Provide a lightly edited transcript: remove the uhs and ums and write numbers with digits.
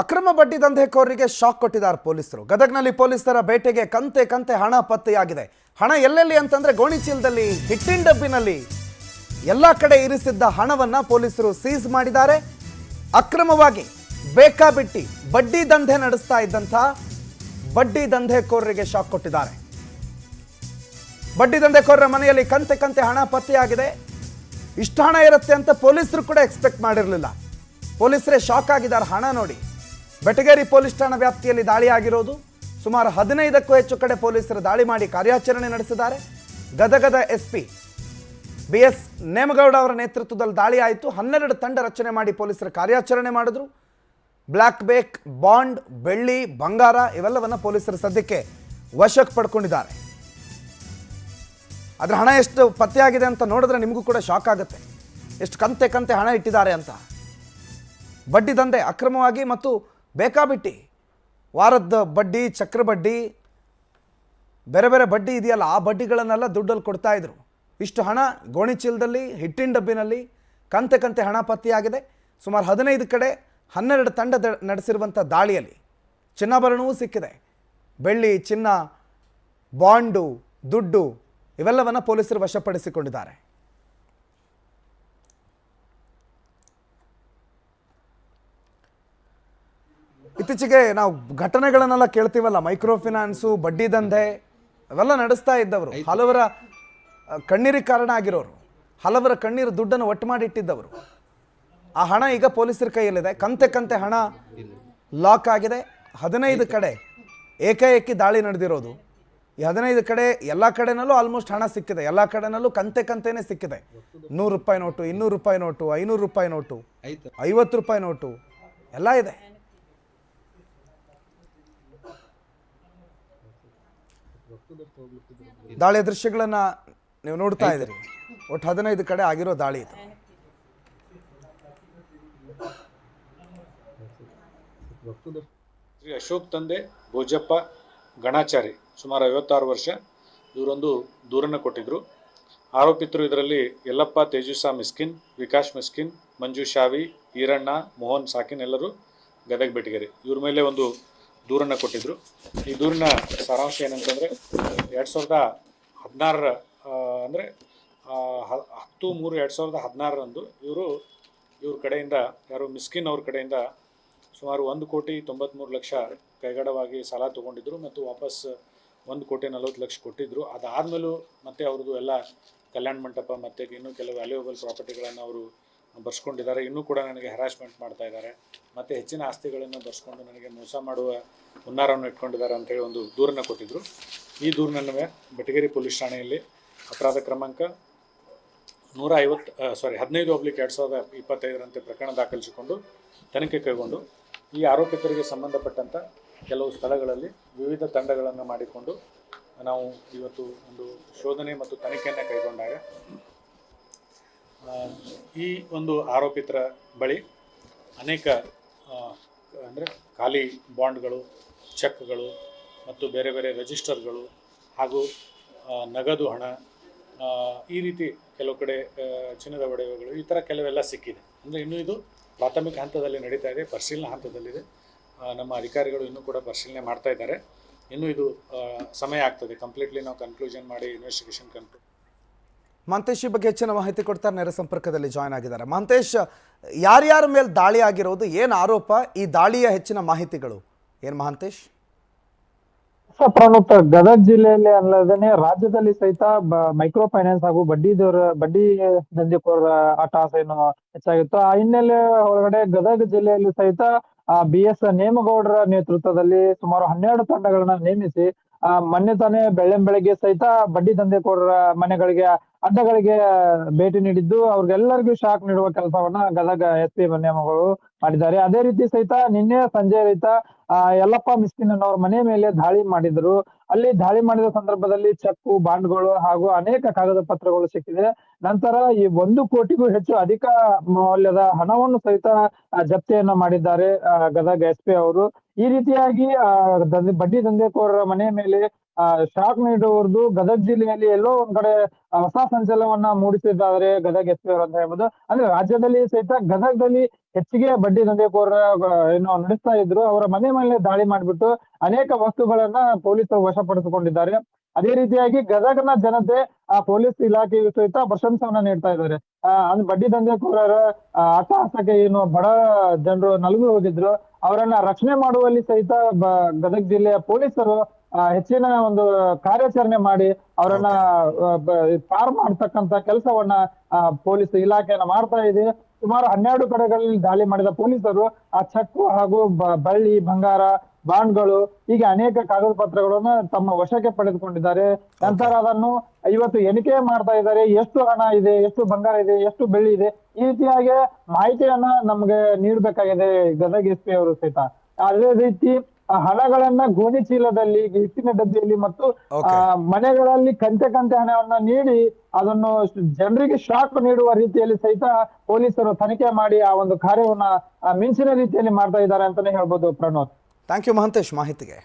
ಅಕ್ರಮ ಬಡ್ಡಿ ದಂಧೆಕೋರರಿಗೆ ಶಾಕ್ ಕೊಟ್ಟಿದ್ದಾರೆ ಪೊಲೀಸರು. ಗದಗ್ನಲ್ಲಿ ಪೊಲೀಸರ ಬೇಟೆಗೆ ಕಂತೆ ಕಂತೆ ಹಣ ಪತ್ತೆಯಾಗಿದೆ. ಹಣ ಎಲ್ಲೆಲ್ಲಿ ಅಂತಂದ್ರೆ ಗೋಣಿಚೀಲದಲ್ಲಿ, ಹಿಟ್ಟಿನ ಡಬ್ಬಿನಲ್ಲಿ, ಎಲ್ಲ ಕಡೆ ಇರಿಸಿದ್ದ ಹಣವನ್ನ ಪೊಲೀಸರು ಸೀಸ್ ಮಾಡಿದ್ದಾರೆ. ಅಕ್ರಮವಾಗಿ ಬೇಕಾಬಿಟ್ಟಿ ಬಡ್ಡಿ ದಂಧೆ ನಡೆಸ್ತಾ ಇದ್ದಂಥ ಬಡ್ಡಿ ದಂಧೆಕೋರರಿಗೆ ಶಾಕ್ ಕೊಟ್ಟಿದ್ದಾರೆ. ಬಡ್ಡಿ ದಂಧೆಕೋರರ ಮನೆಯಲ್ಲಿ ಕಂತೆ ಕಂತೆ ಹಣ ಪತ್ತೆಯಾಗಿದೆ. ಇಷ್ಟು ಹಣ ಇರುತ್ತೆ ಅಂತ ಪೊಲೀಸರು ಕೂಡ ಎಕ್ಸ್ಪೆಕ್ಟ್ ಮಾಡಿರಲಿಲ್ಲ. ಪೊಲೀಸರೇ ಶಾಕ್ ಆಗಿದ್ದಾರೆ. ಹಣ ನೋಡಿ, ಬೆಟಗೇರಿ ಪೊಲೀಸ್ ಠಾಣಾ ವ್ಯಾಪ್ತಿಯಲ್ಲಿ ದಾಳಿ ಆಗಿರೋದು. ಸುಮಾರು 15ಕ್ಕೂ ಹೆಚ್ಚು ಕಡೆ ಪೊಲೀಸರು ದಾಳಿ ಮಾಡಿ ಕಾರ್ಯಾಚರಣೆ ನಡೆಸಿದ್ದಾರೆ. ಗದಗದ ಎಸ್ಪಿ BS ನೇಮಗೌಡ ಅವರ ನೇತೃತ್ವದಲ್ಲಿ ದಾಳಿ ಆಯಿತು. 12 ತಂಡ ರಚನೆ ಮಾಡಿ ಪೊಲೀಸರು ಕಾರ್ಯಾಚರಣೆ ಮಾಡಿದ್ರು. ಬ್ಲ್ಯಾಕ್ ಬೇಕ್, ಬಾಂಡ್, ಬೆಳ್ಳಿ, ಬಂಗಾರ ಇವೆಲ್ಲವನ್ನ ಪೊಲೀಸರು ಸದ್ಯಕ್ಕೆ ವಶಕ್ಕೆ ಪಡ್ಕೊಂಡಿದ್ದಾರೆ. ಅದರ ಹಣ ಎಷ್ಟು ಪತ್ತೆಯಾಗಿದೆ ಅಂತ ನೋಡಿದ್ರೆ ನಿಮಗೂ ಕೂಡ ಶಾಕ್ ಆಗುತ್ತೆ. ಎಷ್ಟು ಕಂತೆ ಕಂತೆ ಹಣ ಇಟ್ಟಿದ್ದಾರೆ ಅಂತ. ಬಡ್ಡಿ ದಂಧೆ ಅಕ್ರಮವಾಗಿ ಮತ್ತು ಬೇಕಾಬಿಟ್ಟಿ ವಾರದ ಬಡ್ಡಿ, ಚಕ್ರ ಬಡ್ಡಿ, ಬೇರೆ ಬೇರೆ ಬಡ್ಡಿ ಇದೆಯಲ್ಲ, ಆ ಬಡ್ಡಿಗಳನ್ನೆಲ್ಲ ದುಡ್ಡಲ್ಲಿ ಕೊಡ್ತಾ ಇದ್ರು. ಇಷ್ಟು ಹಣ ಗೋಣಿಚೀಲದಲ್ಲಿ, ಹಿಟ್ಟಿನ ಡಬ್ಬಿನಲ್ಲಿ ಕಂತೆ ಕಂತೆ ಹಣ ಪತ್ತೆಯಾಗಿದೆ. ಸುಮಾರು 15 ಕಡೆ 12 ತಂಡ ನಡೆಸಿರುವಂಥ ದಾಳಿಯಲ್ಲಿ ಚಿನ್ನಾಭರಣವೂ ಸಿಕ್ಕಿದೆ. ಬೆಳ್ಳಿ, ಚಿನ್ನ, ಬಾಂಡು, ದುಡ್ಡು ಇವೆಲ್ಲವನ್ನ ಪೊಲೀಸರು ವಶಪಡಿಸಿಕೊಂಡಿದ್ದಾರೆ. ಇತ್ತೀಚೆಗೆ ನಾವು ಘಟನೆಗಳನ್ನೆಲ್ಲ ಕೇಳ್ತೀವಲ್ಲ, ಮೈಕ್ರೋ ಫಿನಾನ್ಸು, ಬಡ್ಡಿ ದಂಧೆ ಅವೆಲ್ಲ ನಡೆಸ್ತಾ ಇದ್ದವರು, ಹಲವರ ಕಣ್ಣೀರಿಗೆ ಕಾರಣ ಆಗಿರೋರು, ಹಲವರ ಕಣ್ಣೀರು ದುಡ್ಡನ್ನು ಒಟ್ಟು ಮಾಡಿ ಇಟ್ಟಿದ್ದವರು. ಆ ಹಣ ಈಗ ಪೊಲೀಸರ ಕೈಯಲ್ಲಿದೆ. ಕಂತೆ ಕಂತೆ ಹಣ ಲಾಕ್ ಆಗಿದೆ. 15 ಕಡೆ ಏಕಾಏಕಿ ದಾಳಿ ನಡೆದಿರೋದು. ಈ 15 ಕಡೆ ಎಲ್ಲ ಕಡೆನಲ್ಲೂ ಆಲ್ಮೋಸ್ಟ್ ಹಣ ಸಿಕ್ಕಿದೆ. ಎಲ್ಲ ಕಡೆನಲ್ಲೂ ಕಂತೆ ಕಂತೆನೇ ಸಿಕ್ಕಿದೆ. 100 ರೂಪಾಯಿ ನೋಟು, 200 ರೂಪಾಯಿ ನೋಟು, 500 ರೂಪಾಯಿ ನೋಟು, 50 ರೂಪಾಯಿ ನೋಟು ಎಲ್ಲ ಇದೆ. ದಾಳಿಯ ದೃಶ್ಯಗಳನ್ನ ನೀವು ನೋಡ್ತಾ ಇದ್ದೀರಿ. ಒಟ್ಟು 15 ಕಡೆ ಆಗಿರೋ ದಾಳಿ ಇದು. ಶ್ರೀ ಅಶೋಕ್ ತಂದೆ ಭೋಜಪ್ಪ ಗಣಾಚಾರಿ, ಸುಮಾರು 56 ವರ್ಷ, ಇವರೊಂದು ದೂರನ್ನು ಕೊಟ್ಟಿದ್ದರು. ಆರೋಪಿತರು ಇದರಲ್ಲಿ ಯಲ್ಲಪ್ಪ ತೇಜುಸಾ ಮಿಸ್ಕಿನ್, ವಿಕಾಸ್ ಮಿಸ್ಕಿನ್, ಮಂಜು ಶಾವಿ, ಈರಣ್ಣ, ಮೋಹನ್ ಸಾಕಿನ್ ಎಲ್ಲರೂ ಗದಗ ಬೆಟಗೇರಿ. ಇವ್ರ ಮೇಲೆ ಒಂದು ದೂರನ್ನು ಕೊಟ್ಟಿದ್ದರು. ಈ ದೂರಿನ ಸಾರಾಂಶ ಏನಂತಂದರೆ 2016 ಅಂದರೆ 10/3/2016 ಇವ್ರ ಕಡೆಯಿಂದ, ಯಾರು ಮಿಸ್ಕಿನ್ ಅವ್ರ ಕಡೆಯಿಂದ ಸುಮಾರು 1,93,00,000 ಕೈಗಡವಾಗಿ ಸಾಲ ತೊಗೊಂಡಿದ್ರು ಮತ್ತು ವಾಪಸ್ 1,40,00,000 ಕೊಟ್ಟಿದ್ದರು. ಅದಾದಮೇಲೂ ಮತ್ತೆ ಅವ್ರದ್ದು ಎಲ್ಲ ಕಲ್ಯಾಣ ಮಂಟಪ ಮತ್ತು ಇನ್ನೂ ಕೆಲವು ವ್ಯಾಲ್ಯೂಯಬಲ್ ಪ್ರಾಪರ್ಟಿಗಳನ್ನು ಅವರು ಬರ್ಸ್ಕೊಂಡಿದ್ದಾರೆ. ಇನ್ನೂ ಕೂಡ ನನಗೆ ಹ್ಯಾರಾಸ್ಮೆಂಟ್ ಮಾಡ್ತಾ ಇದ್ದಾರೆ, ಮತ್ತು ಹೆಚ್ಚಿನ ಆಸ್ತಿಗಳನ್ನು ಬರ್ಸ್ಕೊಂಡು ನನಗೆ ಮೋಸ ಮಾಡುವ ಹುನ್ನಾರವನ್ನು ಇಟ್ಕೊಂಡಿದ್ದಾರೆ ಅಂತೇಳಿ ಒಂದು ದೂರನ್ನು ಕೊಟ್ಟಿದ್ದರು. ಈ ದೂರಿನ ಬೆಟಗೇರಿ ಪೊಲೀಸ್ ಠಾಣೆಯಲ್ಲಿ ಅಪರಾಧ ಕ್ರಮಾಂಕ 15/2025 ಪ್ರಕರಣ ದಾಖಲಿಸಿಕೊಂಡು ತನಿಖೆ ಕೈಗೊಂಡು ಈ ಆರೋಪಿತರಿಗೆ ಸಂಬಂಧಪಟ್ಟಂಥ ಕೆಲವು ಸ್ಥಳಗಳಲ್ಲಿ ವಿವಿಧ ತಂಡಗಳನ್ನು ಮಾಡಿಕೊಂಡು ನಾವು ಇವತ್ತು ಒಂದು ಶೋಧನೆ ಮತ್ತು ತನಿಖೆಯನ್ನು ಕೈಗೊಂಡಾಗ ಈ ಒಂದು ಆರೋಪಿತರ ಬಳಿ ಅನೇಕ ಅಂದರೆ ಖಾಲಿ ಬಾಂಡ್ಗಳು, ಚೆಕ್ಗಳು ಮತ್ತು ಬೇರೆ ಬೇರೆ ರಿಜಿಸ್ಟರ್ಗಳು ಹಾಗೂ ನಗದು ಹಣ, ಈ ರೀತಿ ಕೆಲವು ಕಡೆ ಚಿನ್ನದ ಒಡವೆಗಳು, ಈ ಥರ ಕೆಲವೆಲ್ಲ ಸಿಕ್ಕಿದೆ. ಅಂದರೆ ಇನ್ನೂ ಇದು ಪ್ರಾಥಮಿಕ ಹಂತದಲ್ಲಿ ನಡೀತಾ ಇದೆ, ಪರಿಶೀಲನಾ ಹಂತದಲ್ಲಿದೆ. ನಮ್ಮ ಅಧಿಕಾರಿಗಳು ಇನ್ನೂ ಕೂಡ ಪರಿಶೀಲನೆ ಮಾಡ್ತಾ ಇದ್ದಾರೆ. ಇನ್ನೂ ಇದು ಸಮಯ ಆಗ್ತದೆ. ಕಂಪ್ಲೀಟ್ಲಿ ನಾವು ಕನ್ಕ್ಲೂಷನ್ ಮಾಡಿ ಇನ್ವೆಸ್ಟಿಗೇಷನ್ ಕನ್ಕ್ಲೂಡ್. ಮಹಂತೇಶ್ ಈ ಬಗ್ಗೆ ಹೆಚ್ಚಿನ ಮಾಹಿತಿ ಕೊಡ್ತಾರೆ, ನೇರ ಸಂಪರ್ಕದಲ್ಲಿ ಜಾಯ್ನ್ ಆಗಿದ್ದಾರೆ. ಮಹಂತೇಶ್, ಯಾರ್ಯಾರ ಮೇಲೆ ದಾಳಿ ಆಗಿರೋದು, ಏನು ಆರೋಪ, ಈ ದಾಳಿಯ ಹೆಚ್ಚಿನ ಮಾಹಿತಿಗಳು ಏನು ಮಹಂತೇಶ್? ಪ್ರಮುಖ ಗದಗ ಜಿಲ್ಲೆಯಲ್ಲಿ ಅಲ್ಲದೇ ರಾಜ್ಯದಲ್ಲಿ ಸಹಿತ ಮೈಕ್ರೋ ಫೈನಾನ್ಸ್ ಹಾಗೂ ಬಡ್ಡಿ ದಂಧೆಕೋರರ ಆಟಾಸ ಏನು ಹೆಚ್ಚಾಗಿತ್ತು. ಆ ಹಿನ್ನೆಲೆ ಒಳಗಡೆ ಗದಗ ಜಿಲ್ಲೆಯಲ್ಲಿ ಸಹಿತ BS ನೇಮಗೌಡರ ನೇತೃತ್ವದಲ್ಲಿ ಸುಮಾರು 12 ತಂಡಗಳನ್ನ ನೇಮಿಸಿ ಮೊನ್ನೆ ತಾನೇ ಬೆಳಗ್ಗೆ ಸಹಿತ ಬಡ್ಡಿ ದಂಧೆಕೋರರ ಮನೆಗಳಿಗೆ, ಅಡ್ಡಗಳಿಗೆ ಭೇಟಿ ನೀಡಿದ್ದು ಅವ್ರಿಗೆಲ್ಲರಿಗೂ ಶಾಕ್ ನೀಡುವ ಕೆಲಸವನ್ನ ಗದಗ SP ನೇಮಗಳು ಮಾಡಿದ್ದಾರೆ. ಅದೇ ರೀತಿ ಸಹಿತ ನಿನ್ನೆ ಸಂಜೆ ರೈತ ಯಲ್ಲಪ್ಪ ಮಿಸ್ಕಿನ್ ಅನ್ನೋರ ಮನೆ ಮೇಲೆ ದಾಳಿ ಮಾಡಿದ್ರು. ಅಲ್ಲಿ ದಾಳಿ ಮಾಡಿದ ಸಂದರ್ಭದಲ್ಲಿ ಚೆಕ್ಕು, ಬಾಂಡ್ಗಳು ಹಾಗೂ ಅನೇಕ ಕಾಗದ ಪತ್ರಗಳು ಸಿಕ್ಕಿದೆ. ನಂತರ ಈ 1 ಕೋಟಿಗೂ ಹೆಚ್ಚು ಅಧಿಕ ಮೌಲ್ಯದ ಹಣವನ್ನು ಸಹಿತ ಜಪ್ತಿಯನ್ನ ಮಾಡಿದ್ದಾರೆ ಗದಗ SP ಅವರು. ಈ ರೀತಿಯಾಗಿ ಬಡ್ಡಿ ದಂಧೆಕೋರರ ಮನೆ ಮೇಲೆ ಶಾಕ್ ನೀಡುವುದು ಗದಗ ಜಿಲ್ಲೆಯಲ್ಲಿ ಎಲ್ಲೋ ಒಂದ್ ಕಡೆ ಹೊಸ ಸಂಚಲನವನ್ನ ಮೂಡಿಸಿದ್ದಾರೆ ಗದಗ ಎಸ್ ಪಿ ಅವರು ಅಂತ ಹೇಳ್ಬೋದು. ಅಂದ್ರೆ ರಾಜ್ಯದಲ್ಲಿ ಸಹಿತ ಗದಗದಲ್ಲಿ ಹೆಚ್ಚಿಗೆ ಬಡ್ಡಿ ದಂಧೆಕೋರ ಏನು ನಡೆಸ್ತಾ ಇದ್ರು. ಅವರ ಮನೆ ಮೇಲೆ ದಾಳಿ ಮಾಡಿಬಿಟ್ಟು ಅನೇಕ ವಸ್ತುಗಳನ್ನ ಪೊಲೀಸರು ವಶಪಡಿಸಿಕೊಂಡಿದ್ದಾರೆ. ಅದೇ ರೀತಿಯಾಗಿ ಗದಗನ ಜನತೆ ಆ ಪೊಲೀಸ್ ಇಲಾಖೆಯು ಸಹಿತ ಪ್ರಶಂಸೆಯನ್ನ ನೀಡ್ತಾ ಇದ್ದಾರೆ. ಅಂದ್ರೆ ಬಡ್ಡಿ ದಂಧೆಕೋರರ ಅಟ್ಟಹಾಸಕ್ಕೆ ಏನು ಬಡ ಜನರು ನಲುಗಿ ಹೋಗಿದ್ರು ಅವರನ್ನ ರಕ್ಷಣೆ ಮಾಡುವಲ್ಲಿ ಸಹಿತ ಗದಗ ಜಿಲ್ಲೆಯ ಪೊಲೀಸರು ಹೆಚ್ಚಿನ ಒಂದು ಕಾರ್ಯಾಚರಣೆ ಮಾಡಿ ಅವರನ್ನ ಪಾರ್ ಮಾಡ್ತಕ್ಕಂತ ಕೆಲಸವನ್ನ ಪೊಲೀಸ್ ಇಲಾಖೆಯನ್ನ ಮಾಡ್ತಾ ಇದೆ. ಸುಮಾರು 12 ಕಡೆಗಳಲ್ಲಿ ದಾಳಿ ಮಾಡಿದ ಪೊಲೀಸರು ಆ ಚೆಕ್ಕು ಹಾಗೂ ಬಳ್ಳಿ ಬಂಗಾರ ಬಾಂಡ್ಗಳು ಹೀಗೆ ಅನೇಕ ಕಾಗದ ಪತ್ರಗಳನ್ನ ತಮ್ಮ ವಶಕ್ಕೆ ಪಡೆದುಕೊಂಡಿದ್ದಾರೆ. ನಂತರ ಅದನ್ನು ಇವತ್ತು ಎಣಿಕೆ ಮಾಡ್ತಾ ಇದ್ದಾರೆ. ಎಷ್ಟು ಹಣ ಇದೆ, ಎಷ್ಟು ಬಂಗಾರ ಇದೆ, ಎಷ್ಟು ಬೆಳ್ಳಿ ಇದೆ, ಈ ರೀತಿಯಾಗಿ ಮಾಹಿತಿಯನ್ನ ನಮ್ಗೆ ನೀಡಬೇಕಾಗಿದೆ ಗದಗ ಎಸ್ ಪಿ ಅವರು ಸಹಿತ. ಅದೇ ರೀತಿ ಹಣಗಳನ್ನ ಗೋಣಿ ಚೀಲದಲ್ಲಿ, ಹಿಟ್ಟಿನ ಡಬ್ಬಿಯಲ್ಲಿ ಮತ್ತು ಮನೆಗಳಲ್ಲಿ ಕಂತೆ ಹಣವನ್ನ ನೀಡಿ ಅದನ್ನು ಜನರಿಗೆ ಶಾಕ್ ನೀಡುವ ರೀತಿಯಲ್ಲಿ ಸಹಿತ ಪೊಲೀಸರು ತನಿಖೆ ಮಾಡಿ ಆ ಒಂದು ಕಾರ್ಯವನ್ನ ಮಿಂಚಿನ ರೀತಿಯಲ್ಲಿ ಮಾಡ್ತಾ ಇದ್ದಾರೆ ಅಂತಾನೆ ಹೇಳ್ಬೋದು. ಪ್ರಣೋದ್, ಥ್ಯಾಂಕ್ ಯು ಮಹಂತೇಶ್ ಮಾಹಿತಿಗೆ.